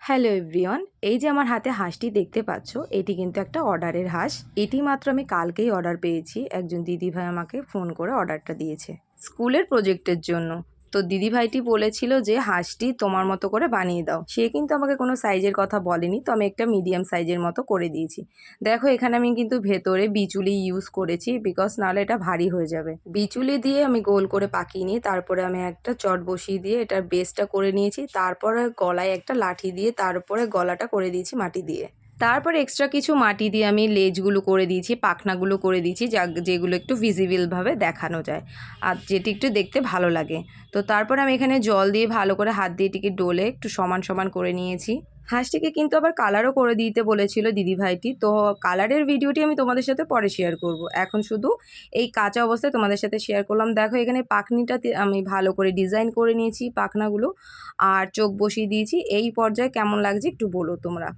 Hello everyone, এই যে আমার হাতে হাঁসটি দেখতে পাচ্ছ, এটি কিন্তু একটা অর্ডারের হাঁস। এটি মাত্র আমি কালকেই অর্ডার পেয়েছি। একজন দিদিভাই আমাকে ফোন করে অর্ডারটা দিয়েছে স্কুলের প্রজেক্টের জন্য। তো দিদিভাইটি বলেছিল যে হাঁসটি তোমার মতো করে বানিয়ে দাও। সে কিন্তু আমাকে কোনো সাইজের কথা বলেনি, তো আমি একটা মিডিয়াম সাইজের মতো করে দিয়েছি। দেখো এখানে আমি কিন্তু ভেতরে বিচুলি ইউজ করেছি, বিকজ নাহলে এটা ভারী হয়ে যাবে। বিচুলি দিয়ে আমি গোল করে পাকিয়ে নিয়ে তারপরে আমি একটা চট বসিয়ে দিয়ে এটার বেসটা করে নিয়েছি। তারপরে গলায় একটা লাঠি দিয়ে তার উপরে গলাটা করে দিয়েছি মাটি দিয়ে। তারপর এক্সট্রা কিছু মাটি দিয়ে আমি লেজগুলো করে দিয়েছি, পাখনাগুলো করে দিয়েছি, যেগুলো একটু ভিজিবলভাবে দেখানো যায় আর যেটি একটু দেখতে ভালো লাগে। তো তারপর আমি এখানে জল দিয়ে ভালো করে হাত দিয়ে এটিকে ডলে একটু সমান সমান করে নিয়েছি। হাঁসটিকে কিন্তু আবার কালারও করে দিতে বলেছিল দিদিভাইটি। তো কালারের ভিডিওটি আমি তোমাদের সাথে পরে শেয়ার করব। এখন শুধু এই কাঁচা অবস্থায় তোমাদের সাথে শেয়ার করলাম। দেখো এখানে পাখনিটাতে আমি ভালো করে ডিজাইন করে নিয়েছি পাখনাগুলো, আর চোখ বসিয়ে দিয়েছি। এই পর্যায়ে কেমন লাগছে একটু বলো তোমরা।